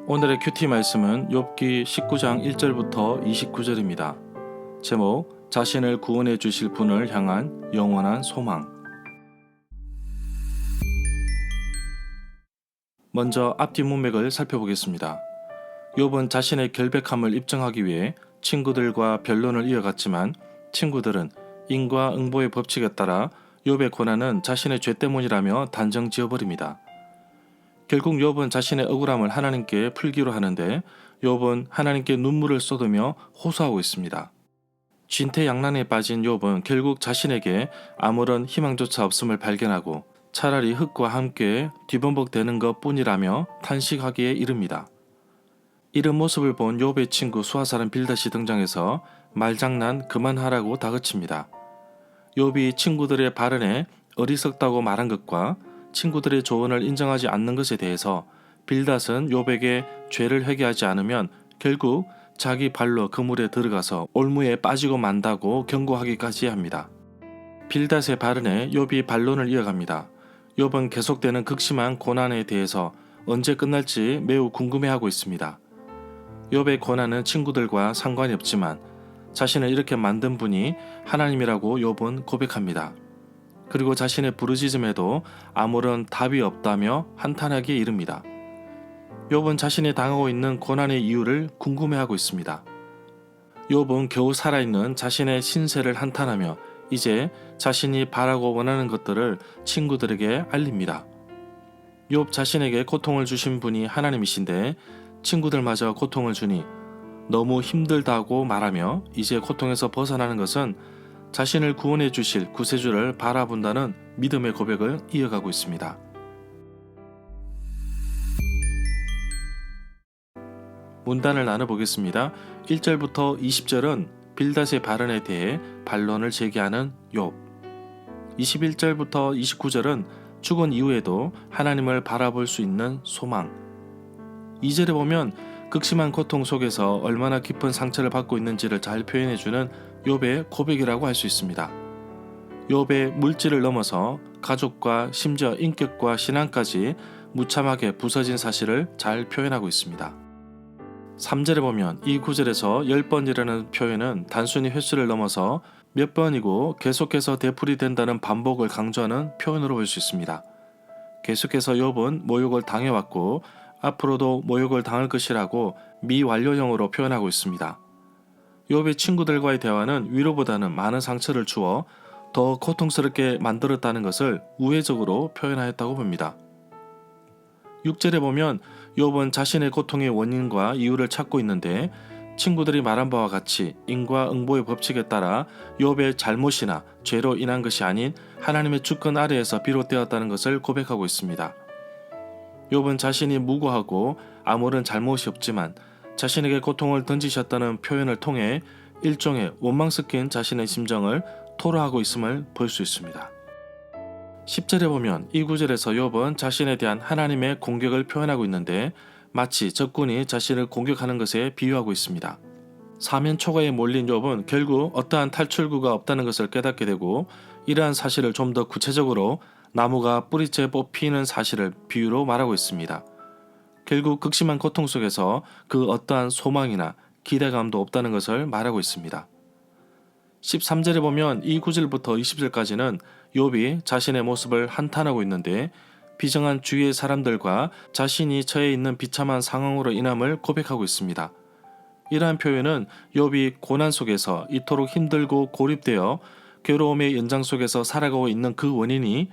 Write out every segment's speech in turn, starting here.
오늘의 큐티 말씀은 욥기 19장 1절부터 29절입니다. 제목, 자신을 구원해 주실 분을 향한 영원한 소망. 먼저 앞뒤 문맥을 살펴보겠습니다. 욥은 자신의 결백함을 입증하기 위해 친구들과 변론을 이어갔지만 친구들은 인과 응보의 법칙에 따라 욥의 고난은 자신의 죄 때문이라며 단정 지어버립니다. 결국 욥은 자신의 억울함을 하나님께 풀기로 하는데 욥은 하나님께 눈물을 쏟으며 호소하고 있습니다. 진퇴양난에 빠진 욥은 결국 자신에게 아무런 희망조차 없음을 발견하고 차라리 흙과 함께 뒤범벅되는 것 뿐이라며 탄식하기에 이릅니다. 이런 모습을 본 욥의 친구 수하사람 빌닷이 등장해서 말장난 그만하라고 다그칩니다. 욥이 친구들의 발언에 어리석다고 말한 것과 친구들의 조언을 인정하지 않는 것에 대해서 빌닷은 욥에게 죄를 회개하지 않으면 결국 자기 발로 그물에 들어가서 올무에 빠지고 만다고 경고하기까지 합니다. 빌닷의 발언에 욥이 반론을 이어갑니다. 욥은 계속되는 극심한 고난에 대해서 언제 끝날지 매우 궁금해하고 있습니다. 욥의 고난은 친구들과 상관이 없지만 자신을 이렇게 만든 분이 하나님이라고 욥은 고백합니다. 그리고 자신의 부르짖음에도 아무런 답이 없다며 한탄하기에 이릅니다. 욥은 자신이 당하고 있는 고난의 이유를 궁금해하고 있습니다. 욥은 겨우 살아있는 자신의 신세를 한탄하며 이제 자신이 바라고 원하는 것들을 친구들에게 알립니다. 욥 자신에게 고통을 주신 분이 하나님이신데 친구들마저 고통을 주니 너무 힘들다고 말하며 이제 고통에서 벗어나는 것은 자신을 구원해 주실 구세주를 바라본다는 믿음의 고백을 이어가고 있습니다. 문단을 나눠보겠습니다. 1절부터 20절은 빌닷의 발언에 대해 반론을 제기하는 욥, 21절부터 29절은 죽은 이후에도 하나님을 바라볼 수 있는 소망, 2절에 보면 극심한 고통 속에서 얼마나 깊은 상처를 받고 있는지를 잘 표현해주는 욥의 고백이라고 할 수 있습니다. 욥의 물질을 넘어서 가족과 심지어 인격과 신앙까지 무참하게 부서진 사실을 잘 표현하고 있습니다. 3절에 보면 이 구절에서 10번이라는 표현은 단순히 횟수를 넘어서 몇 번이고 계속해서 되풀이된다는 반복을 강조하는 표현으로 볼 수 있습니다. 계속해서 욥은 모욕을 당해왔고 앞으로도 모욕을 당할 것이라고 미완료형으로 표현하고 있습니다. 욥의 친구들과의 대화는 위로보다는 많은 상처를 주어 더 고통스럽게 만들었다는 것을 우회적으로 표현하였다고 봅니다. 6절에 보면 욥은 자신의 고통의 원인과 이유를 찾고 있는데 친구들이 말한 바와 같이 인과 응보의 법칙에 따라 욥의 잘못이나 죄로 인한 것이 아닌 하나님의 주권 아래에서 비롯되었다는 것을 고백하고 있습니다. 욥은 자신이 무고하고 아무런 잘못이 없지만 자신에게 고통을 던지셨다는 표현을 통해 일종의 원망 섞인 자신의 심정을 토로하고 있음을 볼 수 있습니다. 10절에 보면 이 구절에서 욥은 자신에 대한 하나님의 공격을 표현하고 있는데 마치 적군이 자신을 공격하는 것에 비유하고 있습니다. 사면 초가에 몰린 욥은 결국 어떠한 탈출구가 없다는 것을 깨닫게 되고 이러한 사실을 좀 더 구체적으로 나무가 뿌리째 뽑히는 사실을 비유로 말하고 있습니다. 결국 극심한 고통 속에서 그 어떠한 소망이나 기대감도 없다는 것을 말하고 있습니다. 13절에 보면 이 구절부터 20절까지는 욥이 자신의 모습을 한탄하고 있는데 비정한 주위의 사람들과 자신이 처해 있는 비참한 상황으로 인함을 고백하고 있습니다. 이러한 표현은 욥이 고난 속에서 이토록 힘들고 고립되어 괴로움의 연장 속에서 살아가고 있는 그 원인이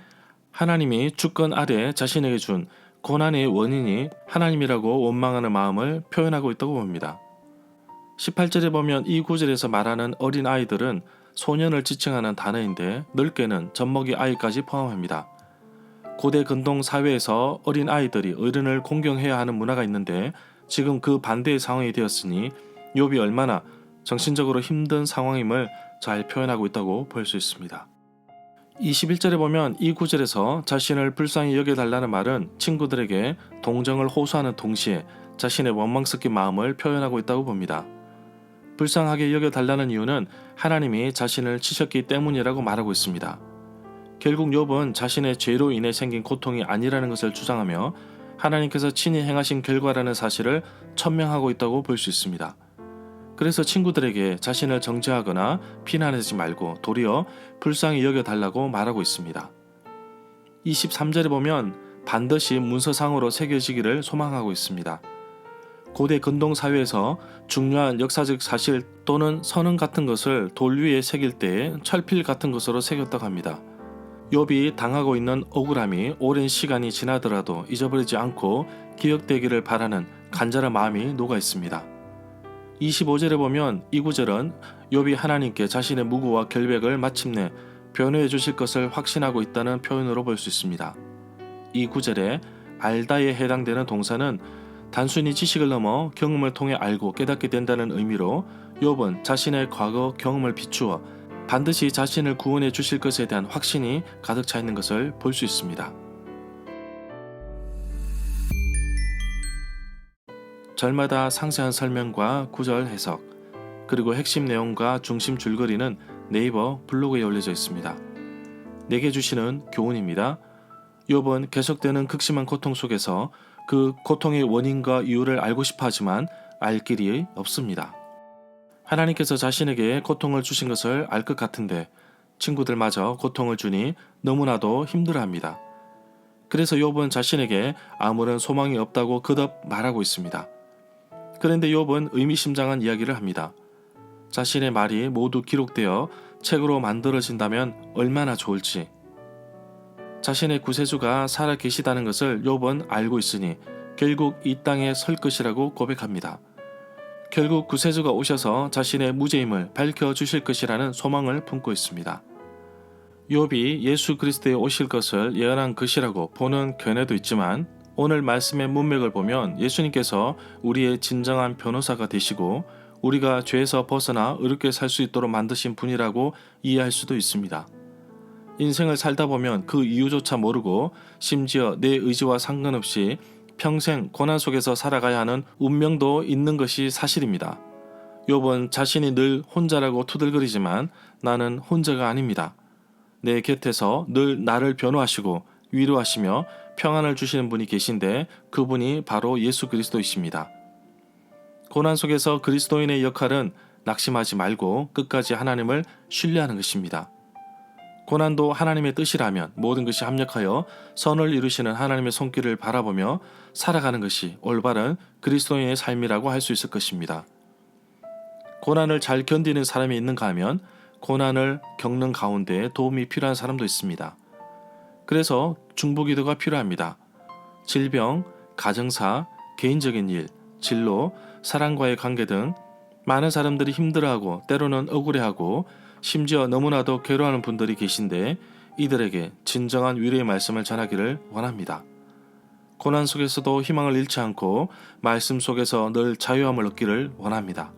하나님이 주권 아래 자신에게 준 고난의 원인이 하나님이라고 원망하는 마음을 표현하고 있다고 봅니다. 18절에 보면 이 구절에서 말하는 어린 아이들은 소년을 지칭하는 단어인데 넓게는 젖먹이 아이까지 포함합니다. 고대 근동 사회에서 어린 아이들이 어른을 공경해야 하는 문화가 있는데 지금 그 반대의 상황이 되었으니 욥이 얼마나 정신적으로 힘든 상황임을 잘 표현하고 있다고 볼 수 있습니다. 21절에 보면 이 구절에서 자신을 불쌍히 여겨달라는 말은 친구들에게 동정을 호소하는 동시에 자신의 원망 섞인 마음을 표현하고 있다고 봅니다. 불쌍하게 여겨달라는 이유는 하나님이 자신을 치셨기 때문이라고 말하고 있습니다. 결국 욥은 자신의 죄로 인해 생긴 고통이 아니라는 것을 주장하며 하나님께서 친히 행하신 결과라는 사실을 천명하고 있다고 볼 수 있습니다. 그래서 친구들에게 자신을 정죄하거나 비난하지 말고 도리어 불쌍히 여겨달라고 말하고 있습니다. 23절에 보면 반드시 문서상으로 새겨지기를 소망하고 있습니다. 고대 근동사회에서 중요한 역사적 사실 또는 선언 같은 것을 돌 위에 새길 때에 철필 같은 것으로 새겼다고 합니다. 욥이 당하고 있는 억울함이 오랜 시간이 지나더라도 잊어버리지 않고 기억되기를 바라는 간절한 마음이 녹아 있습니다. 25절에 보면 이 구절은 욥이 하나님께 자신의 무고와 결백을 마침내 변호해 주실 것을 확신하고 있다는 표현으로 볼 수 있습니다. 이 구절에 알다에 해당되는 동사는 단순히 지식을 넘어 경험을 통해 알고 깨닫게 된다는 의미로 욥은 자신의 과거 경험을 비추어 반드시 자신을 구원해 주실 것에 대한 확신이 가득 차 있는 것을 볼 수 있습니다. 절마다 상세한 설명과 구절 해석, 그리고 핵심 내용과 중심 줄거리는 네이버 블로그에 올려져 있습니다. 내게 주시는 교훈입니다. 욥은 계속되는 극심한 고통 속에서 그 고통의 원인과 이유를 알고 싶어 하지만 알 길이 없습니다. 하나님께서 자신에게 고통을 주신 것을 알 것 같은데 친구들마저 고통을 주니 너무나도 힘들어합니다. 그래서 욥은 자신에게 아무런 소망이 없다고 거듭 말하고 있습니다. 그런데 욥은 의미심장한 이야기를 합니다. 자신의 말이 모두 기록되어 책으로 만들어진다면 얼마나 좋을지. 자신의 구세주가 살아 계시다는 것을 욥은 알고 있으니 결국 이 땅에 설 것이라고 고백합니다. 결국 구세주가 오셔서 자신의 무죄임을 밝혀주실 것이라는 소망을 품고 있습니다. 욥이 예수 그리스도에 오실 것을 예언한 것이라고 보는 견해도 있지만 오늘 말씀의 문맥을 보면 예수님께서 우리의 진정한 변호사가 되시고 우리가 죄에서 벗어나 의롭게 살 수 있도록 만드신 분이라고 이해할 수도 있습니다. 인생을 살다 보면 그 이유조차 모르고 심지어 내 의지와 상관없이 평생 고난 속에서 살아가야 하는 운명도 있는 것이 사실입니다. 욥은 자신이 늘 혼자라고 투덜거리지만 나는 혼자가 아닙니다. 내 곁에서 늘 나를 변호하시고 위로하시며 평안을 주시는 분이 계신데 그분이 바로 예수 그리스도이십니다. 고난 속에서 그리스도인의 역할은 낙심하지 말고 끝까지 하나님을 신뢰하는 것입니다. 고난도 하나님의 뜻이라면 모든 것이 합력하여 선을 이루시는 하나님의 손길을 바라보며 살아가는 것이 올바른 그리스도인의 삶이라고 할 수 있을 것입니다. 고난을 잘 견디는 사람이 있는가 하면 고난을 겪는 가운데 도움이 필요한 사람도 있습니다. 그래서 중보기도가 필요합니다. 질병, 가정사, 개인적인 일, 진로, 사랑과의 관계 등 많은 사람들이 힘들어하고 때로는 억울해하고 심지어 너무나도 괴로워하는 분들이 계신데 이들에게 진정한 위로의 말씀을 전하기를 원합니다. 고난 속에서도 희망을 잃지 않고 말씀 속에서 늘 자유함을 얻기를 원합니다.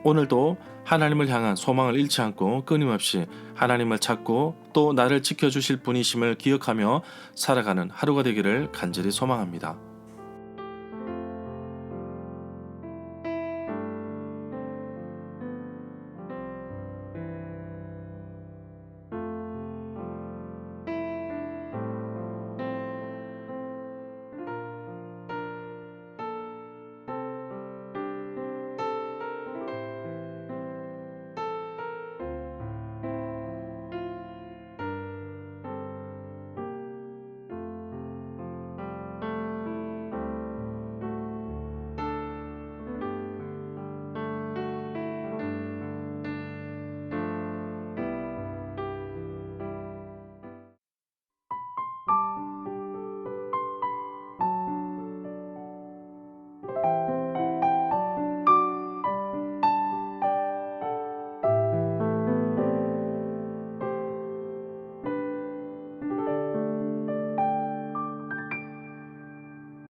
오늘도 하나님을 향한 소망을 잃지 않고 끊임없이 하나님을 찾고 또 나를 지켜주실 분이심을 기억하며 살아가는 하루가 되기를 간절히 소망합니다.